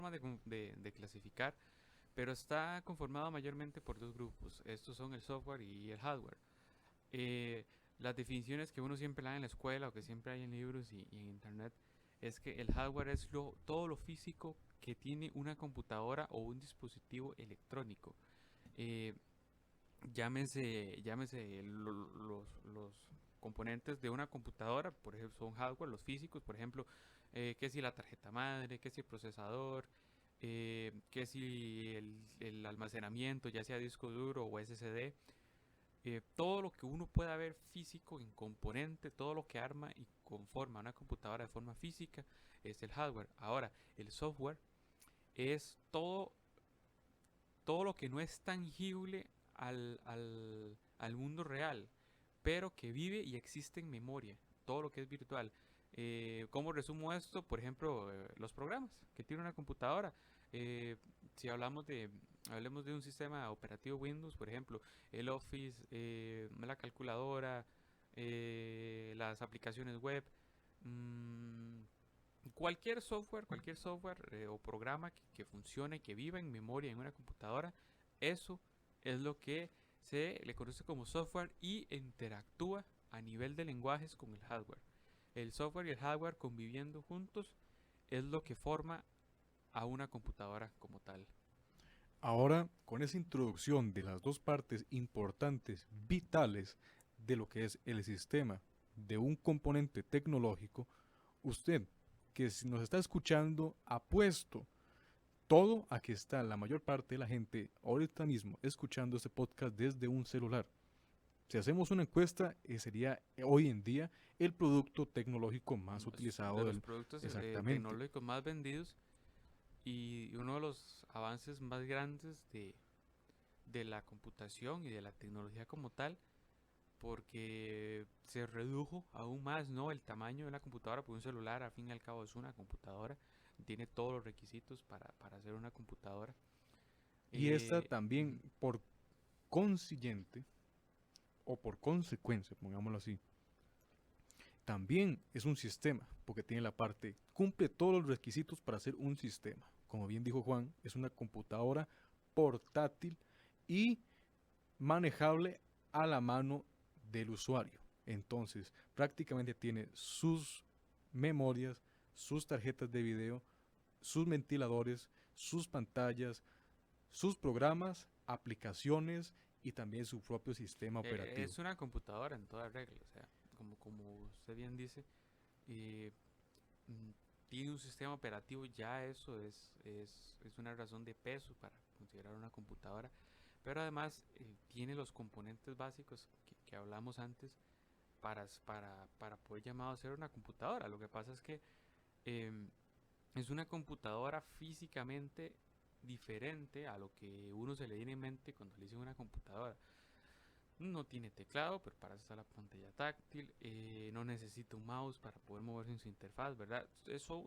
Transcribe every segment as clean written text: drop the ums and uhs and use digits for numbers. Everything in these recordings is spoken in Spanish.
de clasificar, pero está conformado mayormente por dos grupos. Estos son el software y el hardware. Eh, las definiciones que uno siempre da en la escuela o que siempre hay en libros y en internet es que el hardware es todo lo físico que tiene una computadora o un dispositivo electrónico. Eh, llámese los componentes de una computadora, por ejemplo, son hardware, los físicos, por ejemplo, que si la tarjeta madre, que si el procesador, que si el almacenamiento, ya sea disco duro o SSD, todo lo que uno pueda ver físico en componente, todo lo que arma y conforma una computadora de forma física es el hardware. Ahora, el software es todo lo que no es tangible al mundo real, pero que vive y existe en memoria, todo lo que es virtual. ¿Cómo resumo esto? Por ejemplo, los programas que tiene una computadora. Eh, si hablemos de un sistema operativo Windows, por ejemplo, el Office, la calculadora, las aplicaciones web, mm, cualquier software o programa que funcione, que viva en memoria en una computadora, eso es lo que se le conoce como software y interactúa a nivel de lenguajes con el hardware. El software y el hardware conviviendo juntos es lo que forma a una computadora como tal. Ahora, con esa introducción de las dos partes importantes, vitales, de lo que es el sistema de un componente tecnológico, usted que nos está escuchando ha puesto todo a que está la mayor parte de la gente ahorita mismo escuchando este podcast desde un celular. Si hacemos una encuesta, sería hoy en día el producto tecnológico más Es de utilizado los del... productos Exactamente. tecnológicos más vendidos y uno de los avances más grandes de la computación y de la tecnología como tal, porque se redujo aún más, ¿no? El tamaño de una computadora, porque un celular, al fin y al cabo, es una computadora, tiene todos los requisitos para hacer una computadora. Y esta Ujú. también, por consiguiente, o por consecuencia, pongámoslo así, también es un sistema, porque tiene la parte, cumple todos los requisitos para ser un sistema. Como bien dijo Juan, es una computadora portátil y manejable a la mano del usuario. Entonces, prácticamente tiene sus memorias, sus tarjetas de video, sus ventiladores, sus pantallas, sus programas, aplicaciones y también su propio sistema operativo. Es una computadora en toda regla, o sea, como usted bien dice, eh, mm, tiene un sistema operativo, ya eso es una razón de peso para considerar una computadora, pero además tiene los componentes básicos que hablamos antes para poder llamado a ser una computadora. Lo que pasa es que em, es una computadora físicamente diferente a lo que uno se le viene en mente cuando le dice una computadora. No tiene teclado, pero para eso está la pantalla táctil. No necesita un mouse para poder moverse en su interfaz, ¿verdad? Eso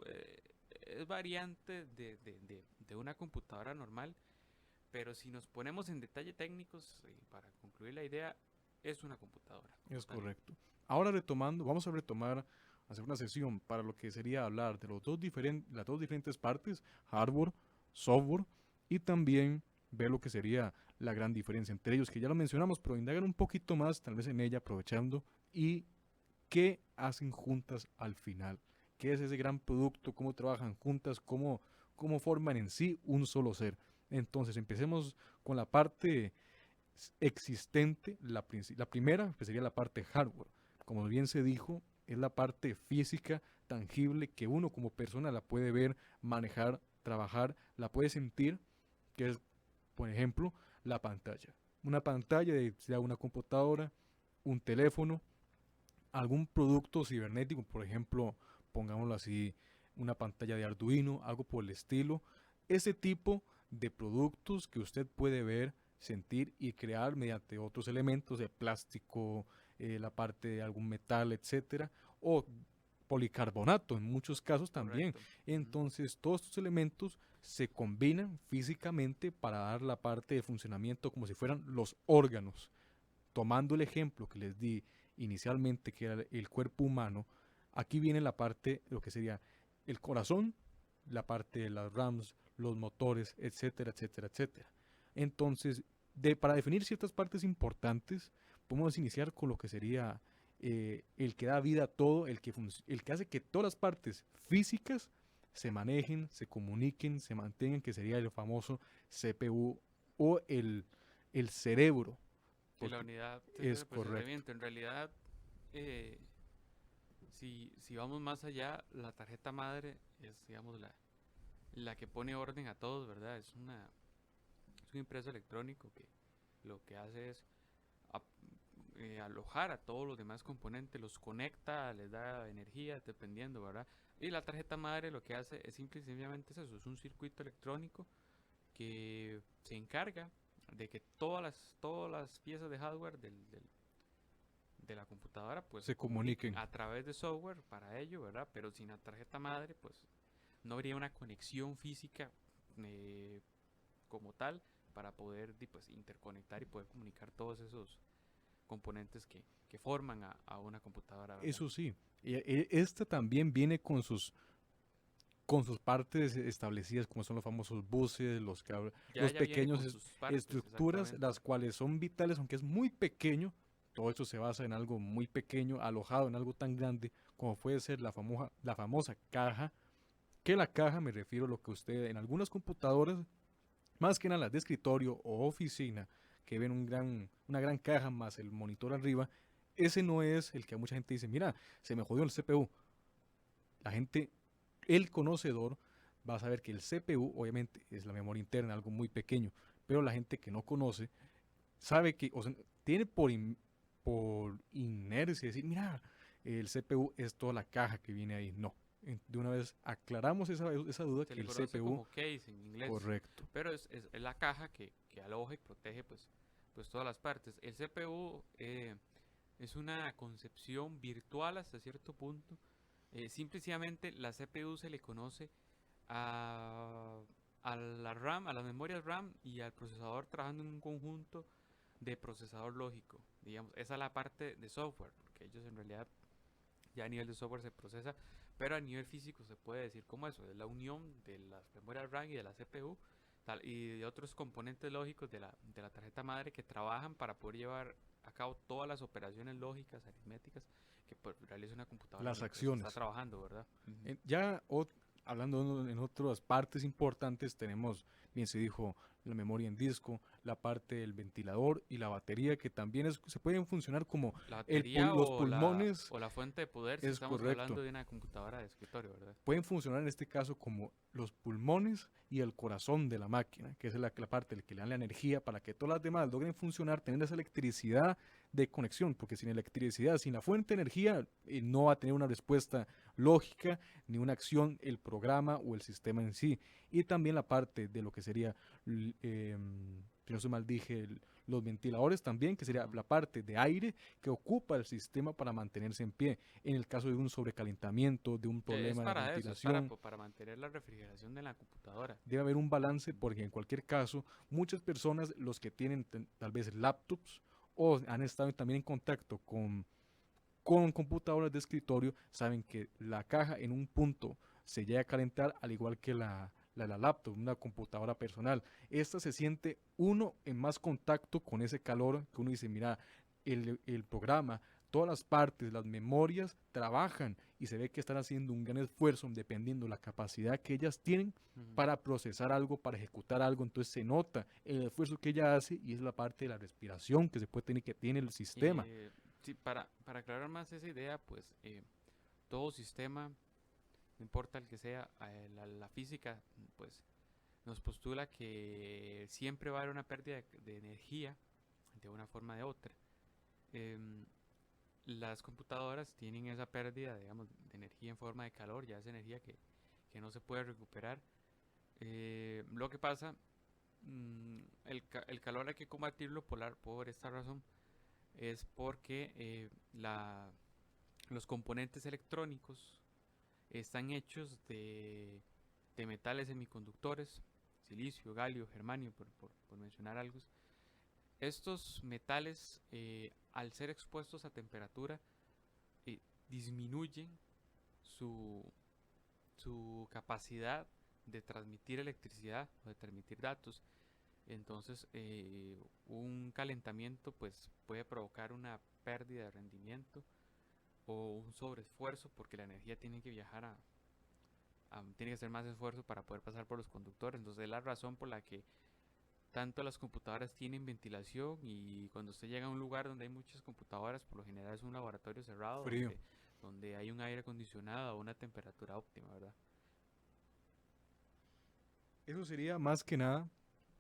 es variante de una computadora normal, pero si nos ponemos en detalle técnicos, para concluir la idea, es una computadora como Es tal. correcto. Ahora retomando, vamos a retomar, hacer una sesión para lo que sería hablar de las dos diferentes partes, hardware, software, y también ver lo que sería la gran diferencia entre ellos, que ya lo mencionamos, pero indagar un poquito más, tal vez en ella, aprovechando, y qué hacen juntas al final, qué es ese gran producto, cómo trabajan juntas, cómo forman en sí un solo ser. Entonces, empecemos con la parte existente, la primera, que sería la parte hardware. Como bien se dijo, es la parte física, tangible, que uno como persona la puede ver, manejar, trabajar, la puede sentir, que es, por ejemplo, la pantalla. Una pantalla de sea una computadora, un teléfono, algún producto cibernético, por ejemplo, pongámoslo así, una pantalla de Arduino, algo por el estilo. Ese tipo de productos que usted puede ver, sentir y crear mediante otros elementos de plástico, la parte de algún metal, etcétera, o policarbonato en muchos casos también. Correcto. Ujú. Entonces, todos estos elementos se combinan físicamente para dar la parte de funcionamiento como si fueran los órganos. Tomando el ejemplo que les di inicialmente, que era el cuerpo humano, aquí viene la parte, lo que sería el corazón, la parte de las RAMs, los motores, etcétera, etcétera, etcétera. Entonces, para definir ciertas partes importantes, podemos iniciar con lo que sería el que da vida a todo, el que hace que todas las partes físicas se manejen, se comuniquen, se mantengan, que sería el famoso CPU o el cerebro. Sí, la Porque unidad es de correcto. procesamiento. En realidad, eh, si vamos más allá, la tarjeta madre es, digamos, la que pone orden a todos, ¿verdad? Es un impreso electrónico que lo que hace es ap- alojar a todos los demás componentes, los conecta, les da energía, dependiendo, ¿verdad? Y la tarjeta madre lo que hace es simple y sencillamente es eso, es un circuito electrónico que se encarga de que todas las piezas de hardware de la computadora pues se Se comuniquen comuniquen. a través de software para ello, ¿verdad? Pero sin la tarjeta madre pues no habría una conexión física eh, como tal para poder pues, interconectar y poder comunicar todos esos componentes que forman a una computadora, ¿verdad? Eso sí, esta también viene con sus partes establecidas, como son los famosos buses, los Ya viene pequeños con sus partes, estructuras, exactamente. las cuales son vitales, aunque es muy pequeño. Todo esto se basa en algo muy pequeño, alojado en algo tan grande como puede ser la famosa caja. Que la caja, me refiero a lo que usted en algunas computadoras, más que nada las de escritorio o oficina, que ven una gran caja más el monitor arriba, ese no es el que a mucha gente dice, mira, se me jodió el CPU. La gente, el conocedor, va a saber que el CPU obviamente es la memoria interna, algo muy pequeño, pero la gente que no conoce sabe que, o sea, tiene por inercia decir, mira, el CPU es toda la caja que viene ahí. No, de una vez aclaramos esa duda Se que le el conoce CPU, como case en inglés, correcto, pero es la caja que aloja y protege pues todas las partes. El CPU es una concepción virtual hasta cierto punto. Simplemente la CPU se le conoce a, a la RAM, a las memorias RAM y al procesador trabajando en un conjunto de procesador lógico. Digamos, esa es la parte de software, porque ellos en realidad ya a nivel de software se procesa, pero a nivel físico se puede decir como eso, es la unión de las memorias RAM y de la CPU y de otros componentes lógicos de la tarjeta madre que trabajan para poder llevar a cabo todas las operaciones lógicas, aritméticas que pues, realiza una computadora las mientras está acciones. trabajando, ¿verdad? Ujú. Hablando en otras partes importantes, tenemos, bien se dijo, la memoria en disco, la parte del ventilador y la batería, que también se pueden funcionar como La batería los pulmones, o la fuente de poder si es estamos correcto. hablando de una computadora de escritorio, ¿verdad? Pueden funcionar en este caso como los pulmones y el corazón de la máquina, que es la parte que le da la energía para que todas las demás logren funcionar, tener esa electricidad de conexión, porque sin electricidad, sin la fuente de energía, no va a tener una respuesta lógica ni una acción el programa o el sistema en sí. Y también la parte de lo que sería, si no se mal dije, los ventiladores también, que sería Ujú. la parte de aire que ocupa el sistema para mantenerse en pie en el caso de un sobrecalentamiento, de un Es problema de para eso, es ventilación. para mantener la refrigeración de la computadora. Debe haber un balance Ujú. porque en cualquier caso, muchas personas, los que tienen tal vez laptops o han estado también en contacto con computadoras de escritorio, saben que la caja en un punto se llega a calentar al igual que la laptop, una computadora personal. Esta se siente uno en más contacto con ese calor que uno dice, mira, el programa, todas las partes, las memorias trabajan y se ve que están haciendo un gran esfuerzo dependiendo la capacidad que ellas tienen Ujú. para procesar algo, para ejecutar algo. Entonces se nota el esfuerzo que ella hace y es la parte de la respiración que se puede tener que tiene el sistema. Sí, para aclarar más esa idea, pues todo sistema, no importa el que sea, la física, pues nos postula que siempre va a haber una pérdida de energía de una forma o de otra. Em, las computadoras tienen esa pérdida, digamos, de energía en forma de calor, ya es energía que no se puede recuperar. Lo que pasa, el calor hay que combatirlo por esta razón, es porque los componentes electrónicos están hechos de metales semiconductores, silicio, galio, germanio, por mencionar algo. Estos metales, al ser expuestos a temperatura, disminuyen su, su capacidad de transmitir electricidad o de transmitir datos. Entonces, un calentamiento pues puede provocar una pérdida de rendimiento o un sobreesfuerzo porque la energía tiene que viajar tiene que hacer más esfuerzo para poder pasar por los conductores. Entonces, es la razón por la que tanto las computadoras tienen ventilación, y cuando usted llega a un lugar donde hay muchas computadoras, por lo general es un laboratorio cerrado Frío. donde hay un aire acondicionado a una temperatura óptima, ¿verdad? Eso sería más que nada,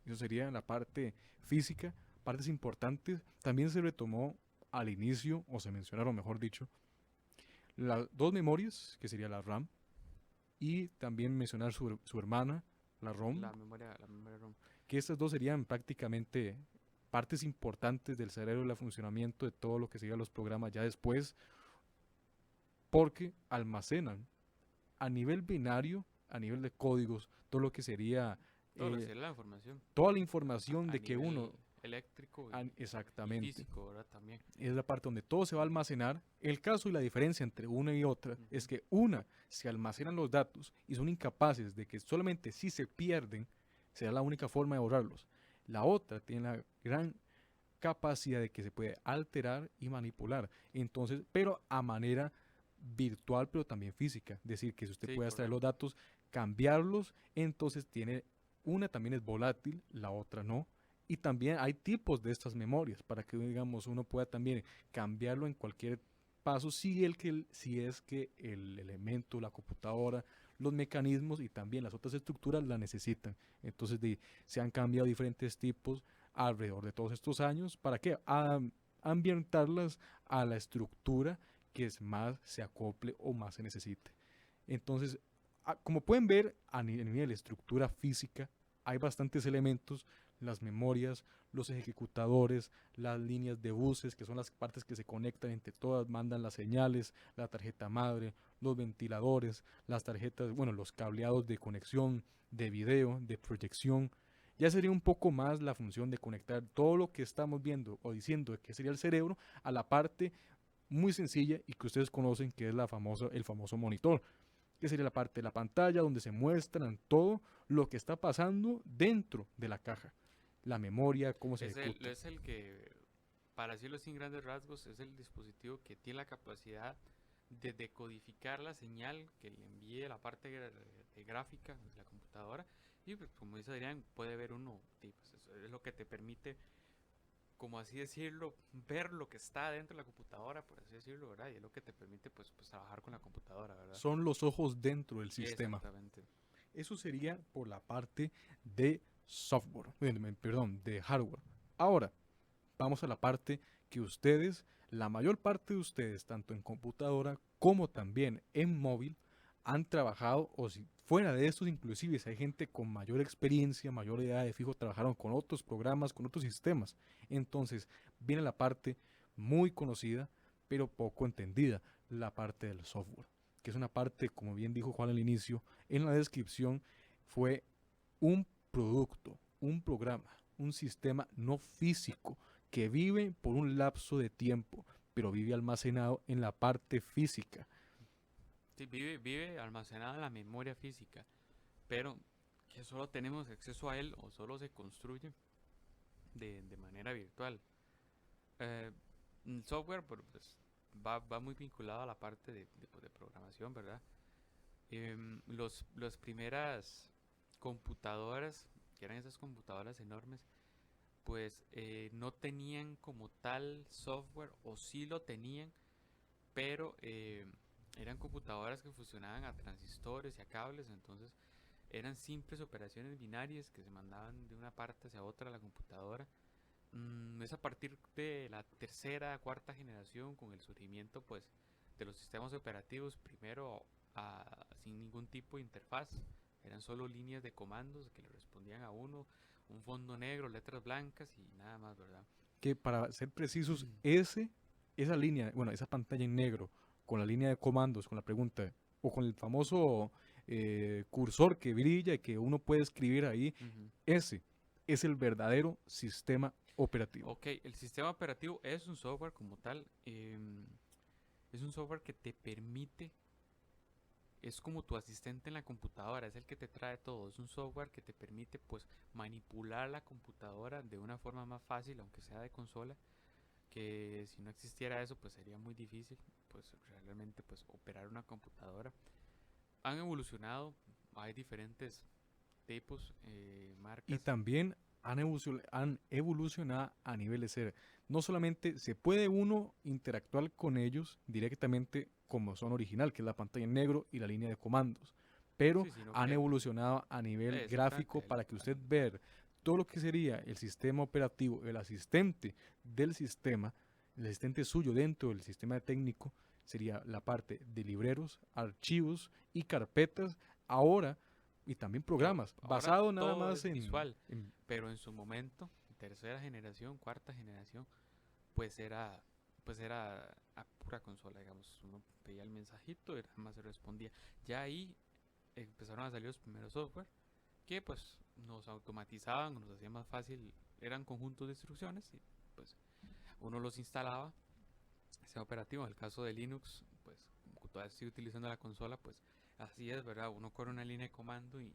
eso sería la parte física, partes importantes. También se retomó al inicio, o se mencionaron, mejor dicho, las dos memorias, que sería la RAM, y también mencionar su hermana, la ROM, La memoria ROM. que estas dos serían prácticamente partes importantes del cerebro y el funcionamiento de todo lo que serían los programas ya después, porque almacenan a nivel binario, a nivel de códigos, todo lo que sería Todo lo que eh, sería la información toda la información a de que uno, nivel eléctrico y exactamente, físico, ¿verdad? También. es la parte donde todo se va a almacenar. El caso y la diferencia entre una y otra es Ujú. que una se almacenan los datos y son incapaces de que solamente si se pierden será la única forma de borrarlos. La otra tiene la gran capacidad de que se puede alterar y manipular. Entonces, pero a manera virtual, pero también física. Es decir, que si usted Sí, puede extraer los correcto. datos, cambiarlos, entonces tiene una también es volátil, la otra no. Y también hay tipos de estas memorias para que digamos uno pueda también cambiarlo en cualquier paso si es que el elemento, la computadora, los mecanismos y también las otras estructuras la necesitan. Entonces se han cambiado diferentes tipos alrededor de todos estos años. ¿Para qué? A ambientarlas a la estructura que es más se acople o más se necesite. Entonces, como pueden ver, a nivel de estructura física, hay bastantes elementos, las memorias, los ejecutadores, las líneas de buses, que son las partes que se conectan entre todas, mandan las señales, la tarjeta madre, los ventiladores, las tarjetas, bueno, los cableados de conexión, de video, de proyección. Ya sería un poco más la función de conectar todo lo que estamos viendo o diciendo que sería el cerebro a la parte muy sencilla y que ustedes conocen que es el famoso monitor, que sería la parte de la pantalla donde se muestran todo lo que está pasando dentro de la caja, la memoria, cómo se ejecuta. Es el que, para decirlo sin grandes rasgos, es el dispositivo que tiene la capacidad de decodificar la señal que le envíe la parte de gráfica de la computadora. Y pues, como dice Adrián, puede ver uno, sí, pues, eso es lo que te permite, como así decirlo, ver lo que está dentro de la computadora, por así decirlo, ¿verdad? Y es lo que te permite pues trabajar con la computadora, ¿verdad? Son los ojos dentro del sistema. Exactamente. Eso sería por la parte de software, perdón, de hardware. Ahora, vamos a la parte que ustedes, la mayor parte de ustedes, tanto en computadora como también en móvil, han trabajado, o si fuera de estos inclusive, si hay gente con mayor experiencia, mayor edad de fijo, trabajaron con otros programas, con otros sistemas. Entonces, viene la parte muy conocida, pero poco entendida, la parte del software, que es una parte, como bien dijo Juan al inicio, en la descripción, fue un producto, un programa, un sistema no físico que vive por un lapso de tiempo, pero vive almacenado en la parte física. Sí, vive almacenada en la memoria física, pero que solo tenemos acceso a él o solo se construye de manera virtual. Eh, el software pues, va muy vinculado a la parte pues, de programación, ¿verdad? Las primeras computadoras, que eran esas computadoras enormes, pues no tenían como tal software, o sí lo tenían, pero eran computadoras que funcionaban a transistores y a cables. Entonces eran simples operaciones binarias que se mandaban de una parte hacia otra a la computadora. Es a partir de la tercera, cuarta generación, con el surgimiento pues de los sistemas operativos, primero sin ningún tipo de interfaz, eran solo líneas de comandos que le respondían a uno, un fondo negro, letras blancas y nada más, ¿verdad? Que para ser precisos, esa línea, bueno, esa pantalla en negro, con la línea de comandos, con la pregunta, o con el famoso cursor que brilla y que uno puede escribir ahí, Ujú. ese es el verdadero sistema operativo. Ok, el sistema operativo es un software como tal, es un software que te permite es como tu asistente en la computadora, es el que te trae todo, es un software que te permite pues manipular la computadora de una forma más fácil, aunque sea de consola, que si no existiera eso pues sería muy difícil pues realmente pues operar una computadora. Han evolucionado, hay diferentes tipos, Y marcas. también han evolucionado a nivel de ser. No solamente se puede uno interactuar con ellos directamente como son original, que es la pantalla en negro y la línea de comandos, pero Sí, sino han que evolucionado a nivel exactamente gráfico para que usted ver todo lo que sería el sistema operativo, el asistente del sistema, el asistente suyo dentro del sistema técnico, sería la parte de libreros, archivos y carpetas. Ahora y también programas, ahora basado nada todo más es visual, pero en su momento, tercera generación, cuarta generación, pues era pues era a pura consola, digamos, uno pedía el mensajito y nada más se respondía. Ya ahí empezaron a salir los primeros software que pues nos automatizaban, nos hacía más fácil, eran conjuntos de instrucciones y pues uno los instalaba, sistema operativo, en el caso de Linux, pues como todavía estoy utilizando la consola, pues así es, ¿verdad? Uno corre una línea de comando y,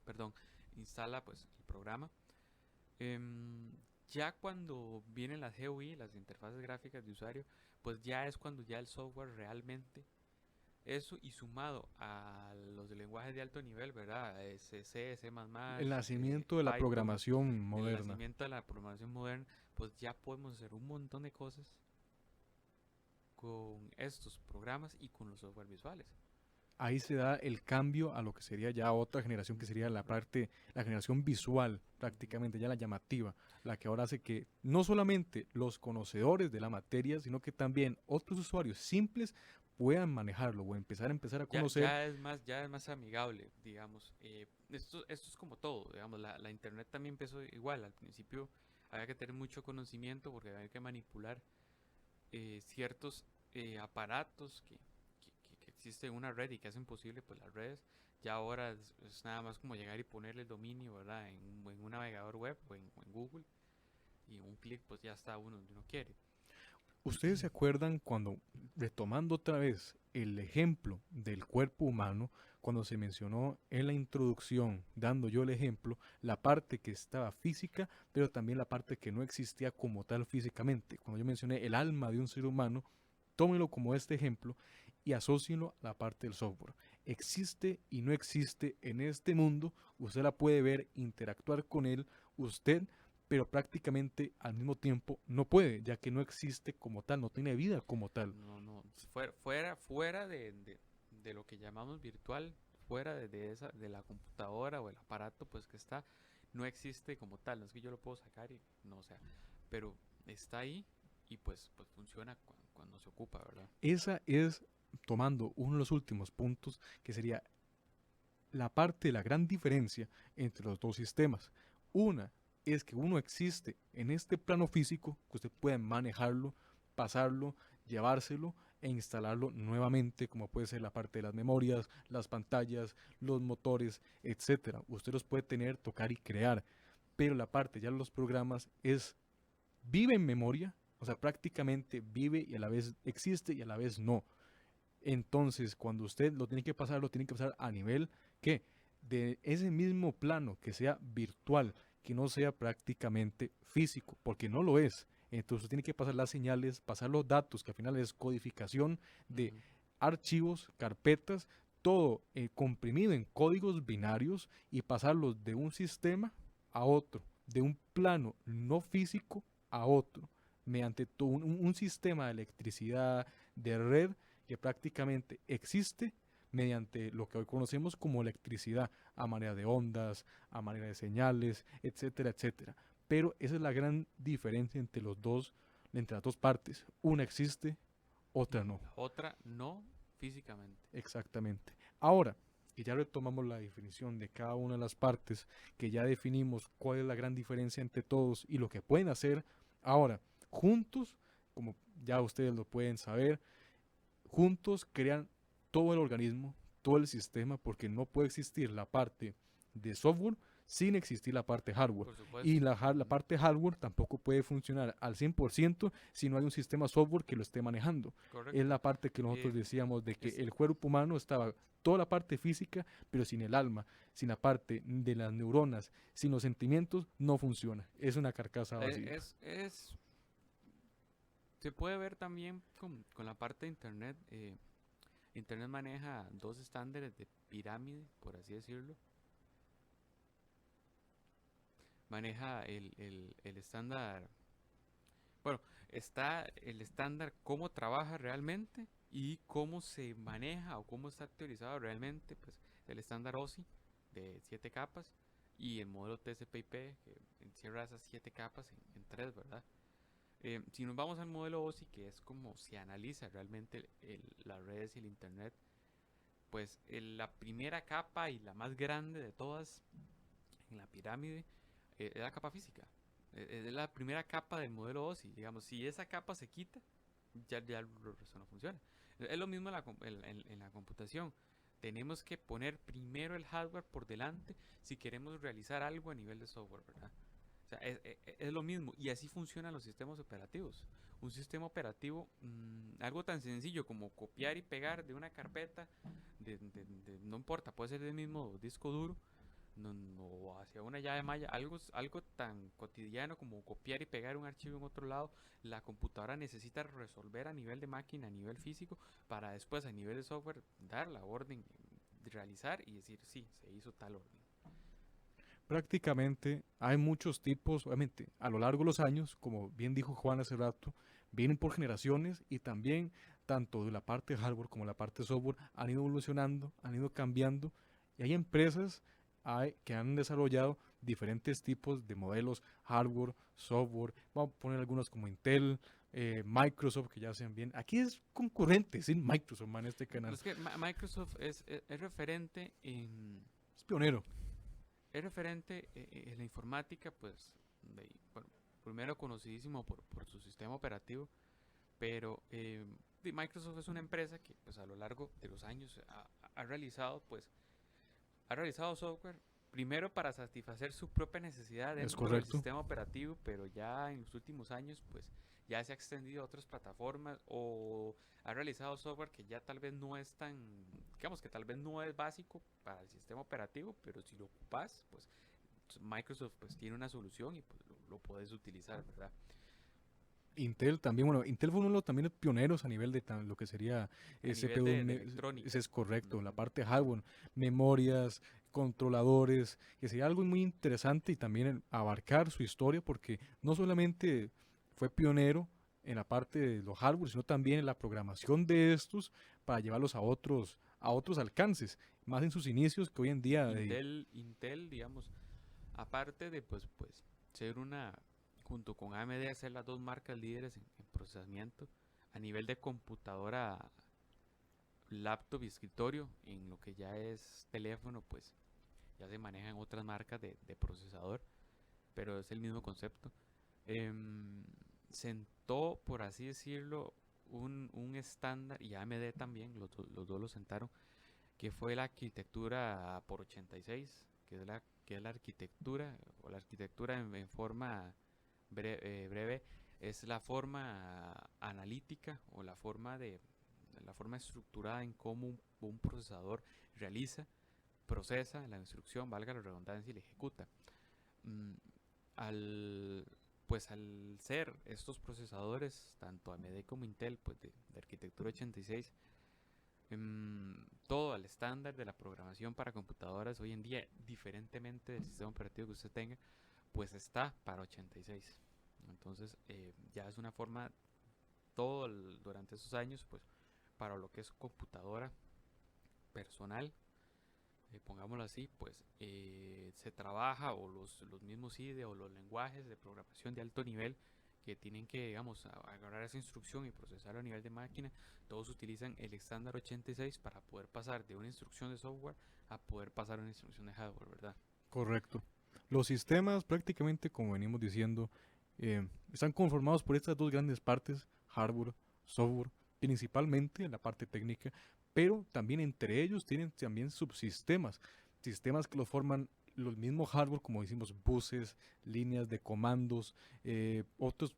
perdón, instala pues el programa. Em, ya cuando vienen las GUI, las interfaces gráficas de usuario, pues ya es cuando ya el software realmente, eso y sumado a los lenguajes de alto nivel, ¿verdad? C, C++, el nacimiento de la Python, programación el moderna. nacimiento de la programación moderna, pues ya podemos hacer un montón de cosas con estos programas y con los software visuales. Ahí se da el cambio a lo que sería ya otra generación, que sería la Correcto. parte, la generación visual, Ujú. prácticamente ya la llamativa, la que ahora hace que no solamente los conocedores de la materia, sino que también otros usuarios simples puedan manejarlo o empezar a conocer. Ya es más amigable, digamos. Esto es como todo, digamos. La internet también empezó igual. Al principio había que tener mucho conocimiento porque había que manipular ciertos aparatos que existen en una red y que hacen posible pues las redes. Ya ahora es nada más como llegar y ponerle el dominio, ¿verdad? En un navegador web o en Google y un clic pues ya está uno donde uno quiere. ¿Ustedes se acuerdan cuando, retomando otra vez el ejemplo del cuerpo humano, cuando se mencionó en la introducción, dando yo el ejemplo, la parte que estaba física, pero también la parte que no existía como tal físicamente? Cuando yo mencioné el alma de un ser humano, tómenlo como este ejemplo y asócienlo a la parte del software. Existe y no existe en este mundo, usted la puede ver, interactuar con él, usted, pero prácticamente al mismo tiempo no puede, ya que no existe como tal, no tiene vida como tal. No, no, fuera de lo que llamamos virtual, fuera de la computadora o el aparato, pues que está, no existe como tal, no es que yo lo puedo sacar y no, o sea, pero está ahí y pues funciona cuando se ocupa, ¿verdad? Esa es, tomando uno de los últimos puntos, que sería la parte de la gran diferencia entre los dos sistemas. Una es que uno existe en este plano físico, que usted puede manejarlo, pasarlo, llevárselo e instalarlo nuevamente, como puede ser la parte de las memorias, las pantallas, los motores, etcétera. Usted los puede tener, tocar y crear. Pero la parte ya de los programas es vive en memoria, o sea, prácticamente vive y a la vez existe y a la vez no. Entonces, cuando usted lo tiene que pasar a nivel que de ese mismo plano que sea virtual, que no sea prácticamente físico, porque no lo es. Entonces, usted tiene que pasar las señales, pasar los datos, que al final es codificación de Ujú. archivos, carpetas, todo comprimido en códigos binarios y pasarlos de un sistema a otro, de un plano no físico a otro, mediante todo un sistema de electricidad, de red, que prácticamente existe mediante lo que hoy conocemos como electricidad, a manera de ondas, a manera de señales, etcétera, etcétera. Pero esa es la gran diferencia entre los dos, entre las dos partes. Una existe, otra Y no. la otra no físicamente. Exactamente. Ahora, que ya retomamos la definición de cada una de las partes, que ya definimos cuál es la gran diferencia entre todos y lo que pueden hacer, ahora, juntos, como ya ustedes lo pueden saber, juntos crean todo el organismo, todo el sistema, porque no puede existir la parte de software sin existir la parte hardware. Por supuesto. Y la parte hardware tampoco puede funcionar al 100% si no hay un sistema software que lo esté manejando. Es Correcto. la parte que nosotros Eh, decíamos de que es, el cuerpo humano estaba toda la parte física, pero sin el alma, sin la parte de las neuronas, sin los sentimientos, no funciona. Es una carcasa vacía. se puede ver también con la parte de Internet. Internet maneja dos estándares de pirámide, por así decirlo. Maneja el estándar, bueno, está el estándar cómo trabaja realmente y cómo se maneja o cómo está teorizado realmente, pues el estándar OSI de 7 capas y el modelo TCP/IP que encierra esas 7 capas en 3, ¿verdad? Si nos vamos al modelo OSI, que es como se analiza realmente las redes y el Internet, pues la primera capa y la más grande de todas en la pirámide es la capa física. Es la primera capa del modelo OSI. Digamos, si esa capa se quita, ya el resto no funciona. Es lo mismo en la computación. Tenemos que poner primero el hardware por delante si queremos realizar algo a nivel de software, ¿verdad? O sea, es lo mismo. Y así funcionan los sistemas operativos. Un sistema operativo, algo tan sencillo como copiar y pegar de una carpeta, no importa, puede ser del mismo disco duro, no hacia una llave maya, algo tan cotidiano como copiar y pegar un archivo en otro lado. La computadora necesita resolver a nivel de máquina, a nivel físico, para después a nivel de software dar la orden, realizar y decir sí, se hizo tal orden. Prácticamente hay muchos tipos, obviamente, a lo largo de los años, como bien dijo Juan hace rato, vienen por generaciones y también tanto de la parte hardware como la parte software han ido evolucionando, han ido cambiando y hay empresas que han desarrollado diferentes tipos de modelos hardware, software, vamos a poner algunos como Intel, Microsoft, que ya sean bien. Aquí es concurrente, sin Microsoft en este Pero canal. es que Microsoft es referente Es pionero. en la informática, pues, bueno, primero conocidísimo por su sistema operativo, pero Microsoft es una empresa que pues a lo largo de los años ha realizado ha realizado software primero para satisfacer su propia necesidad Es dentro del correcto. sistema operativo, pero ya en los últimos años pues ya se ha extendido a otras plataformas o ha realizado software que ya tal vez no es tan, digamos que tal vez no es básico para el sistema operativo, pero si lo ocupas, pues Microsoft pues tiene una solución y pues lo puedes utilizar, ¿verdad? Intel también, bueno, Intel fue uno de los también pioneros a nivel de lo que sería A nivel CPU, de ese electrónica. es correcto, la Ujú. parte hardware, memorias, controladores, que sería algo muy interesante y también abarcar su historia porque no solamente fue pionero en la parte de los hardware, sino también en la programación de estos para llevarlos a otros alcances, más en sus inicios que hoy en día Intel, digamos, aparte de pues ser junto con AMD, ser las dos marcas líderes en procesamiento a nivel de computadora, laptop y escritorio, en lo que ya es teléfono, pues ya se manejan otras marcas de procesador, pero es el mismo concepto. Em, Sentó, por así decirlo, un estándar, y AMD también, los dos lo sentaron, que fue la arquitectura por 86, que es la arquitectura, o la arquitectura en forma breve, es la forma analítica o la forma estructurada en cómo un procesador realiza, procesa la instrucción, valga la redundancia, y la ejecuta. Mm, al, pues al ser estos procesadores, tanto AMD como Intel, pues de arquitectura 86, todo el estándar de la programación para computadoras hoy en día, diferentemente del sistema operativo que usted tenga, pues está para 86. Entonces ya es una forma, durante esos años, pues para lo que es computadora personal, pongámoslo así, pues se trabaja o los mismos IDE o los lenguajes de programación de alto nivel que tienen que, digamos, agarrar esa instrucción y procesarlo a nivel de máquina, todos utilizan el estándar 86 para poder pasar de una instrucción de software a poder pasar a una instrucción de hardware, ¿verdad? correcto. Los sistemas prácticamente, como venimos diciendo, están conformados por estas dos grandes partes, hardware, software, principalmente en la parte técnica, pero también entre ellos tienen también subsistemas, sistemas que los forman los mismos hardware, como decimos, buses, líneas de comandos, otros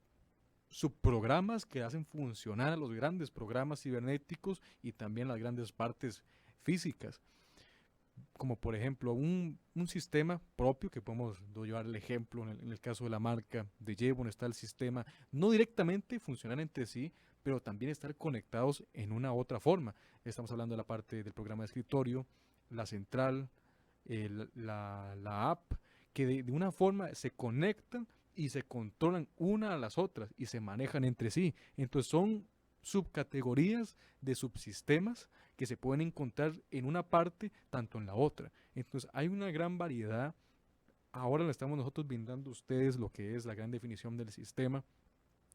subprogramas que hacen funcionar a los grandes programas cibernéticos y también las grandes partes físicas. Como por ejemplo un sistema propio que podemos llevar el ejemplo en el caso de la marca de Jevon, está el sistema no directamente funcionar entre sí, pero también estar conectados en una otra forma. Estamos hablando de la parte del programa de escritorio, la central, la app, que de una forma se conectan y se controlan una a las otras y se manejan entre sí. Entonces son subcategorías de subsistemas que se pueden encontrar en una parte, tanto en la otra. Entonces hay una gran variedad. Ahora le estamos nosotros brindando a ustedes lo que es la gran definición del sistema,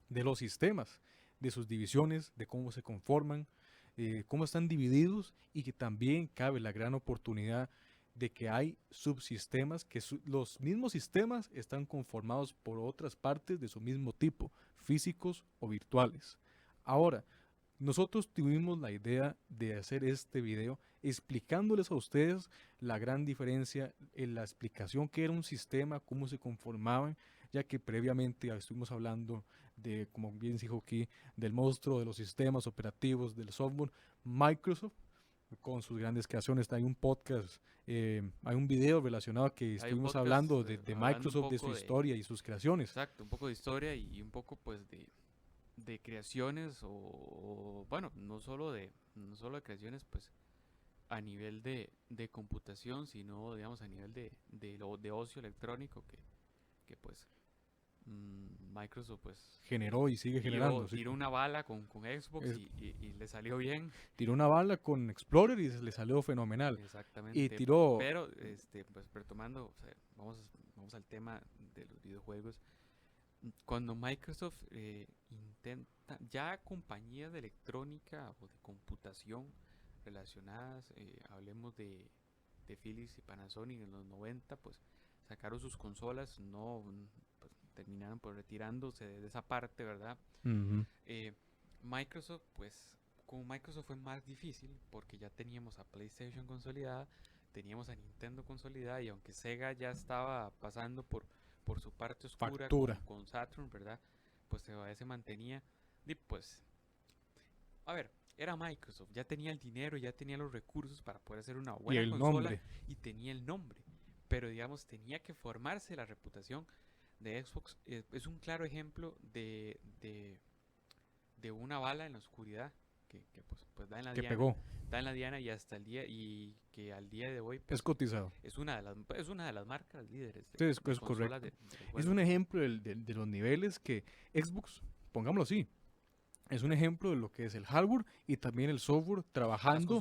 de los sistemas, de sus divisiones, de cómo se conforman, cómo están divididos y que también cabe la gran oportunidad de que hay subsistemas, que los mismos sistemas están conformados por otras partes de su mismo tipo, físicos o virtuales. Ahora, nosotros tuvimos la idea de hacer este video explicándoles a ustedes la gran diferencia en la explicación que era un sistema, cómo se conformaban, ya que previamente estuvimos hablando de, como bien se dijo aquí, del monstruo de los sistemas operativos, del software, Microsoft, con sus grandes creaciones. Hay un podcast, hay un video relacionado que estuvimos hablando de Microsoft, de su historia y sus creaciones. Exacto, un poco de historia y un poco pues de creaciones bueno, no solo de creaciones pues a nivel de computación, sino digamos a nivel de ocio electrónico que pues Microsoft pues generó y sigue generando. Tiró una bala con Xbox y le salió bien. Tiró una bala con Explorer y le salió fenomenal. Exactamente. Y tiró... Pero pues retomando, o sea, vamos al tema de los videojuegos. Cuando Microsoft intenta, ya compañías de electrónica o de computación relacionadas, hablemos de Philips y Panasonic en los 90, pues sacaron sus consolas, no pues, terminaron por retirándose de esa parte, ¿verdad? Microsoft, pues con Microsoft fue más difícil porque ya teníamos a PlayStation consolidada, teníamos a Nintendo consolidada y aunque Sega ya estaba pasando por su parte oscura con Saturn, ¿verdad? Pues todavía se mantenía. Y pues, a ver, era Microsoft, ya tenía el dinero, ya tenía los recursos para poder hacer una buena consola y tenía el nombre. Pero digamos, tenía que formarse la reputación de Xbox. Es un claro ejemplo de una bala en la oscuridad que pues da en la diana. Pegó. Da en la diana y hasta el día, y que al día de hoy pues, es cotizado. Es una de las marcas líderes. Sí, es correcto. Es un ejemplo de los niveles que Xbox, pongámoslo así, es un ejemplo de lo que es el hardware y también el software trabajando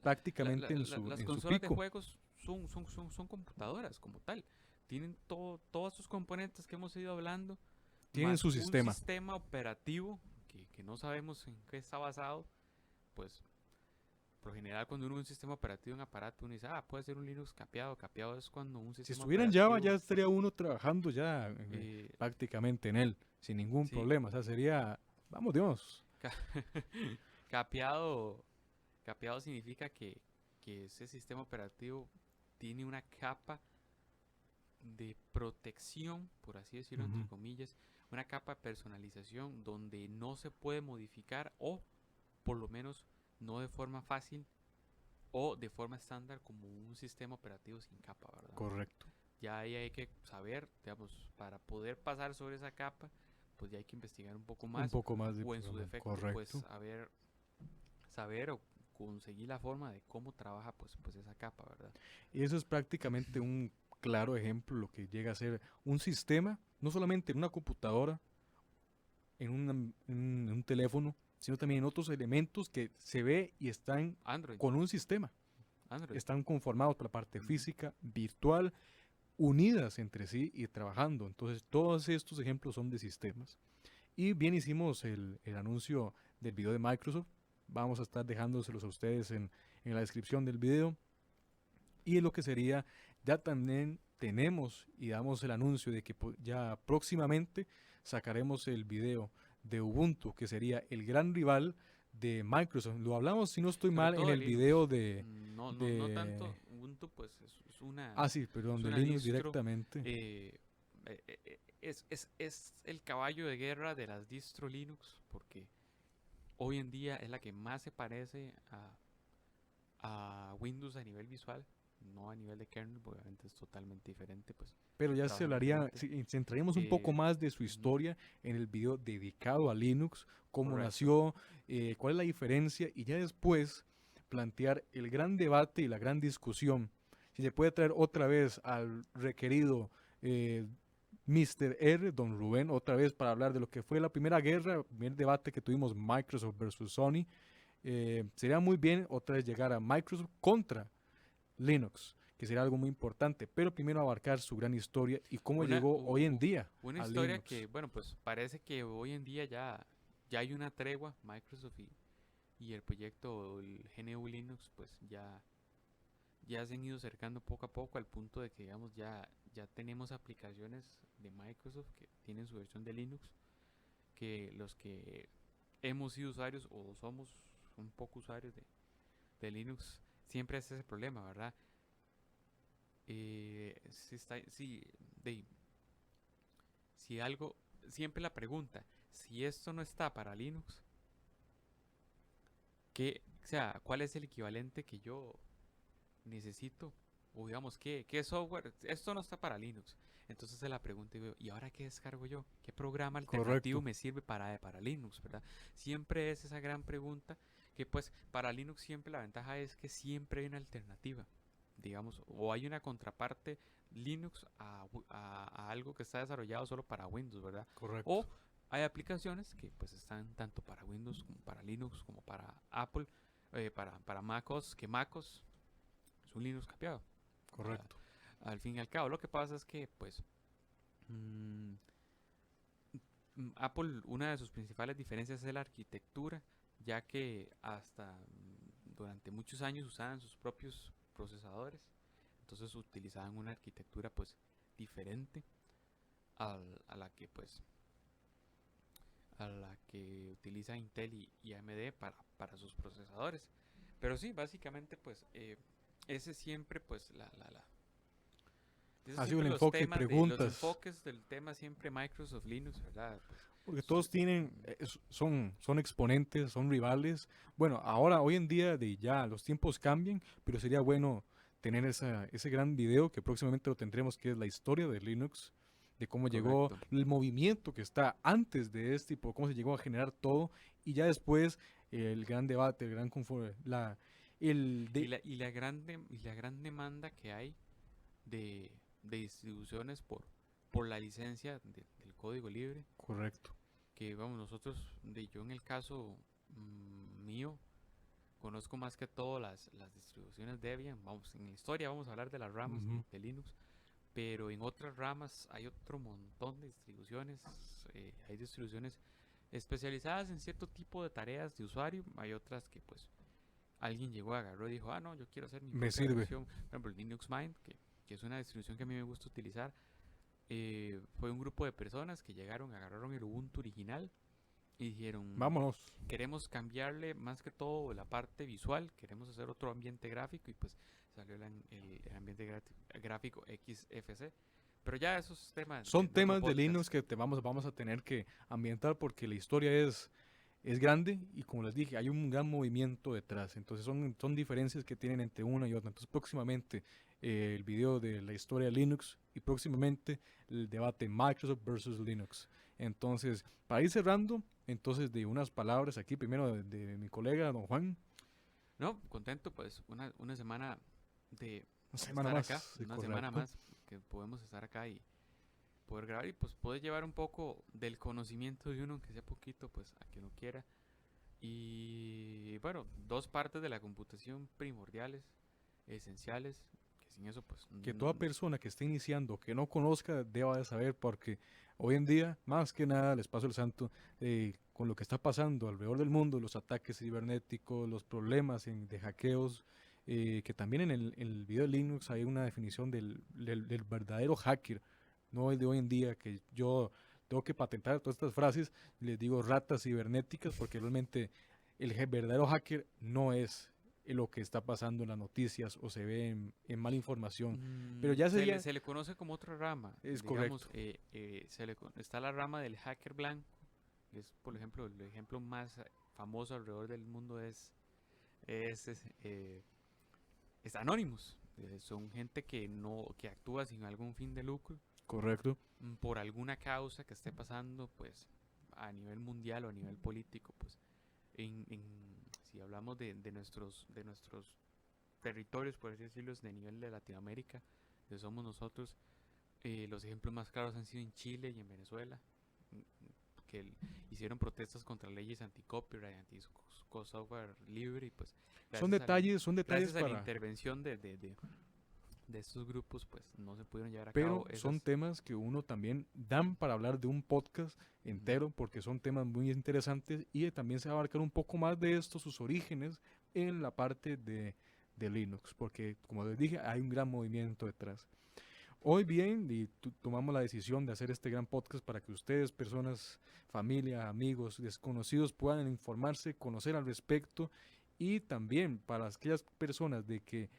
prácticamente en su Las consolas de juegos son computadoras como tal. Tienen todos sus componentes que hemos ido hablando. Tienen su sistema. Un sistema operativo que no sabemos en qué está basado. Pues, por lo general, cuando uno ve un sistema operativo en aparato, uno dice, puede ser un Linux capeado. Capeado es cuando un sistema si estuviera en Java, ya estaría uno trabajando ya prácticamente en él, sin ningún problema. O sea, sería, vamos Dios. Capeado significa que ese sistema operativo tiene una capa de protección, por así decirlo, entre comillas, una capa de personalización donde no se puede modificar, o por lo menos no de forma fácil o de forma estándar como un sistema operativo sin capa, ¿verdad? Correcto. Ya ahí hay que saber, digamos, para poder pasar sobre esa capa, pues ya hay que investigar un poco más o en su defecto, pues saber o conseguir la forma de cómo trabaja pues esa capa, ¿verdad? Y eso es prácticamente un claro ejemplo de lo que llega a ser un sistema, no solamente en una computadora, en un teléfono, sino también en otros elementos que se ve y están Android. Con un sistema. Android. Están conformados por la parte física, virtual, unidas entre sí y trabajando. Entonces, todos estos ejemplos son de sistemas. Y bien hicimos el anuncio del video de Microsoft. Vamos a estar dejándoselos a ustedes en la descripción del video. Y lo que sería, ya también tenemos y damos el anuncio de que ya próximamente sacaremos el video de Ubuntu, que sería el gran rival de Microsoft. Lo hablamos, si no estoy mal, en el video de... No tanto Ubuntu pues es una, Ah, sí, perdón, es de una Linux distro, directamente. es el caballo de guerra de las distro Linux, porque hoy en día es la que más se parece a Windows a nivel visual, no a nivel de kernel, porque obviamente es totalmente diferente, pues Pero ya se trabajan hablaría, diferente. si centraríamos un poco Eh, más de su Ujú, historia en el video dedicado a Linux, cómo correcto. nació, cuál es la diferencia, y ya después plantear el gran debate y la gran discusión. Si se puede traer otra vez al requerido Mr. R, don Rubén, otra vez para hablar de lo que fue la primera guerra, el primer debate que tuvimos Microsoft versus Sony. Sería muy bien otra vez llegar a Microsoft contra Linux, que sería algo muy importante, pero primero abarcar su gran historia y cómo Una, llegó hoy u- en u- día una a historia Linux. que, bueno, pues parece que hoy en día ya hay una tregua, Microsoft y el proyecto, el GNU Linux, pues ya se han ido acercando poco a poco al punto de que, digamos, ya tenemos aplicaciones de Microsoft que tienen su versión de Linux, que los que hemos sido usuarios o somos un poco usuarios de Linux, siempre es ese problema, ¿verdad? Si está, si, de, si algo, siempre la pregunta, si esto no está para Linux, o sea, ¿cuál es el equivalente que yo necesito? O digamos, ¿qué software? Esto no está para Linux. Entonces se la pregunta y veo, ¿y ahora qué descargo yo? ¿Qué programa alternativo Correcto, me sirve para Linux, verdad? Siempre es esa gran pregunta que pues para Linux siempre la ventaja es que siempre hay una alternativa, digamos, o hay una contraparte Linux a algo que está desarrollado solo para Windows, ¿verdad? correcto, O hay aplicaciones que pues están tanto para Windows como para Linux como para Apple, para MacOS, que MacOS es un Linux capeado. O sea, correcto. al fin y al cabo, lo que pasa es que, pues, mm, Apple, una de sus principales diferencias es la arquitectura, ya que hasta durante muchos años usaban sus propios procesadores, entonces utilizaban una arquitectura, pues, diferente a la que, pues, a la que utiliza Intel y AMD para sus procesadores. Pero sí, básicamente, pues, ese siempre, pues, esos Ha sido siempre el los enfoque y temas los preguntas, enfoques del tema siempre Microsoft Linux, ¿verdad? Pues, porque todos tienen, mm, son exponentes, son rivales. Bueno, ahora, hoy en día, de ya los tiempos cambian, pero sería bueno tener ese gran video que próximamente lo tendremos, que es la historia de Linux, de cómo llegó, correcto. el movimiento que está antes de este, y por cómo se llegó a generar todo, y ya después el gran debate, el gran el Y de, la gran demanda que hay de, de distribuciones por la licencia del código libre, correcto. que vamos, yo en el caso mío, conozco más que todo las distribuciones Debian. Vamos, en la historia vamos a hablar de las ramas Ujú. de Linux, pero en otras ramas hay otro montón de distribuciones. Hay distribuciones especializadas en cierto tipo de tareas de usuario. Hay otras que pues alguien llegó, agarró y dijo, ah, no, yo quiero hacer mi Me propia sirve, versión. Por ejemplo, Linux Mint, que es una distribución que a mí me gusta utilizar. Fue un grupo de personas que llegaron, agarraron el Ubuntu original y dijeron, vámonos. queremos cambiarle más que todo la parte visual, queremos hacer otro ambiente gráfico y pues salió el ambiente gráfico XFC. Pero ya esos temas Son de otro temas de Linux podcast. que vamos a tener que ambientar porque la historia es grande y como les dije, hay un gran movimiento detrás. Entonces son diferencias que tienen entre una y otra. Entonces próximamente el video de la historia de Linux y próximamente el debate Microsoft versus Linux. Entonces, para ir cerrando, entonces de unas palabras aquí, primero de mi colega, don Juan, No, contento pues una semana de una semana estar acá, más, sí, una semana correcto. más que podemos estar acá y poder grabar y pues poder llevar un poco del conocimiento de uno, aunque sea poquito, pues a quien no quiera. Y bueno, dos partes de la computación primordiales, esenciales, que sin eso pues Que toda persona que esté iniciando, que no conozca, deba de saber, porque hoy en día, más que nada, les paso el santo, con lo que está pasando alrededor del mundo, los ataques cibernéticos, los problemas de hackeos, que también en el video de Linux hay una definición del verdadero hacker, no el de hoy en día, que yo tengo que patentar todas estas frases, les digo ratas cibernéticas, porque realmente verdadero hacker no es lo que está pasando en las noticias o se ve en mala información. Pero ya se le conoce como otra rama. Es digamos, correcto. está la rama del hacker blanco, que es, por ejemplo, el ejemplo más famoso alrededor del mundo es Anonymous. Son gente que actúa sin algún fin de lucro. Correcto. Por alguna causa que esté pasando, pues, a nivel mundial o a nivel político, pues, si hablamos de nuestros territorios, por así decirlo, de nivel de Latinoamérica, que somos nosotros, los ejemplos más claros han sido en Chile y en Venezuela, que hicieron protestas contra leyes anti-copyright, anti-software libre, y pues son detalles gracias a para... la intervención de estos grupos, pues no se pudieron llevar a Pero cabo. son temas que uno también dan para hablar de un podcast entero, porque son temas muy interesantes y también se va a abarcar un poco más de esto, sus orígenes en la parte de Linux, porque como les dije, hay un gran movimiento detrás. Hoy bien, tomamos la decisión de hacer este gran podcast para que ustedes, personas, familia, amigos, desconocidos, puedan informarse, conocer al respecto, y también para aquellas personas que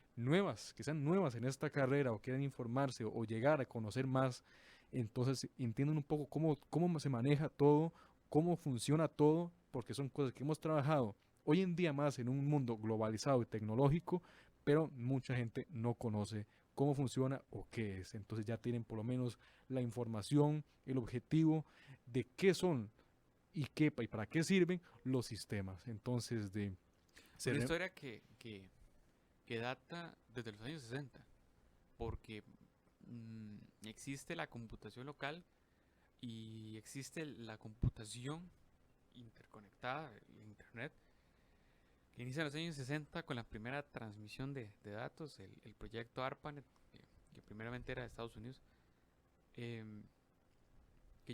sean nuevas en esta carrera o quieran informarse o llegar a conocer más, entonces entiendan un poco cómo se maneja todo, cómo funciona todo, porque son cosas que hemos trabajado hoy en día más en un mundo globalizado y tecnológico, pero mucha gente no conoce cómo funciona o qué es. Entonces ya tienen por lo menos la información, el objetivo de qué son y para qué sirven los sistemas. Entonces una historia que data desde los años 60, porque existe la computación local y existe la computación interconectada, el internet, que inicia en los años 60 con la primera transmisión de datos, el proyecto ARPANET, que primeramente era de Estados Unidos, que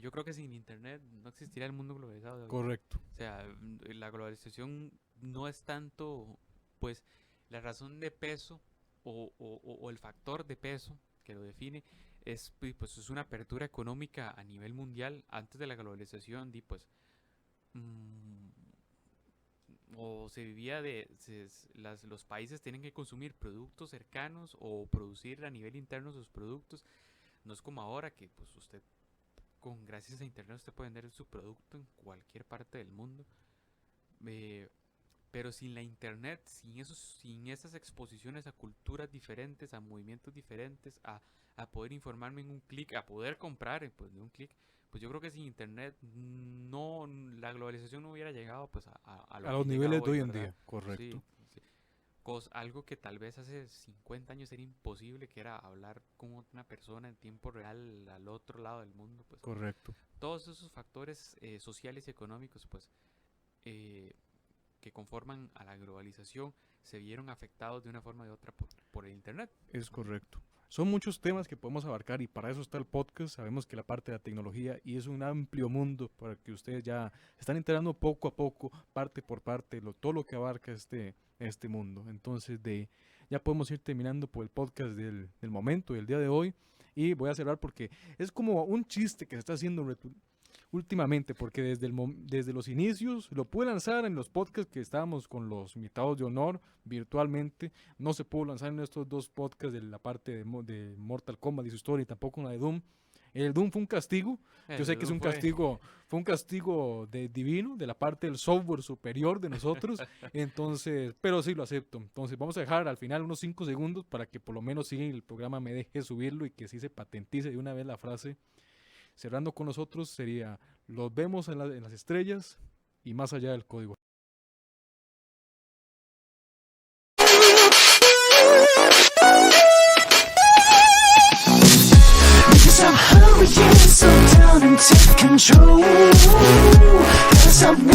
yo creo que sin internet no existiría el mundo globalizado de hoy. Correcto. O sea, la globalización no es tanto, pues, la razón de peso o el factor de peso que lo define, pues es una apertura económica a nivel mundial. Antes de la globalización, o se vivía los países tienen que consumir productos cercanos o producir a nivel interno sus productos. No es como ahora que pues usted gracias a internet usted puede vender su producto en cualquier parte del mundo. Pero sin la internet, sin esas exposiciones a culturas diferentes, a movimientos diferentes, a poder informarme en un clic, a poder comprar pues de un clic, pues yo creo que sin internet la globalización no hubiera llegado pues a los niveles de hoy en día. Correcto. Sí. Algo que tal vez hace 50 años era imposible, que era hablar con una persona en tiempo real al otro lado del mundo. Pues, correcto. Todos esos factores sociales y económicos pues que conforman a la globalización se vieron afectados de una forma u otra por el internet. Es correcto. Son muchos temas que podemos abarcar y para eso está el podcast. Sabemos que la parte de la tecnología y es un amplio mundo para que ustedes ya están enterando poco a poco, parte por parte, todo lo que abarca este mundo. Entonces ya podemos ir terminando por el podcast del momento, del día de hoy, y voy a cerrar porque es como un chiste que se está haciendo últimamente, porque desde los inicios lo pude lanzar en los podcasts que estábamos con los invitados de honor virtualmente. No se pudo lanzar en estos dos podcasts de la parte de Mortal Kombat y su historia, y tampoco en la de Doom. El Doom fue un castigo. Yo sé que fue un castigo divino de la parte del software superior de nosotros. Entonces, pero sí lo acepto. Entonces vamos a dejar al final unos 5 segundos para que por lo menos siga el programa me deje subirlo y que sí se patentice de una vez la frase. Cerrando con nosotros sería: los vemos en las estrellas y más allá del código. I'm hurrying so down and take control, 'cause I'm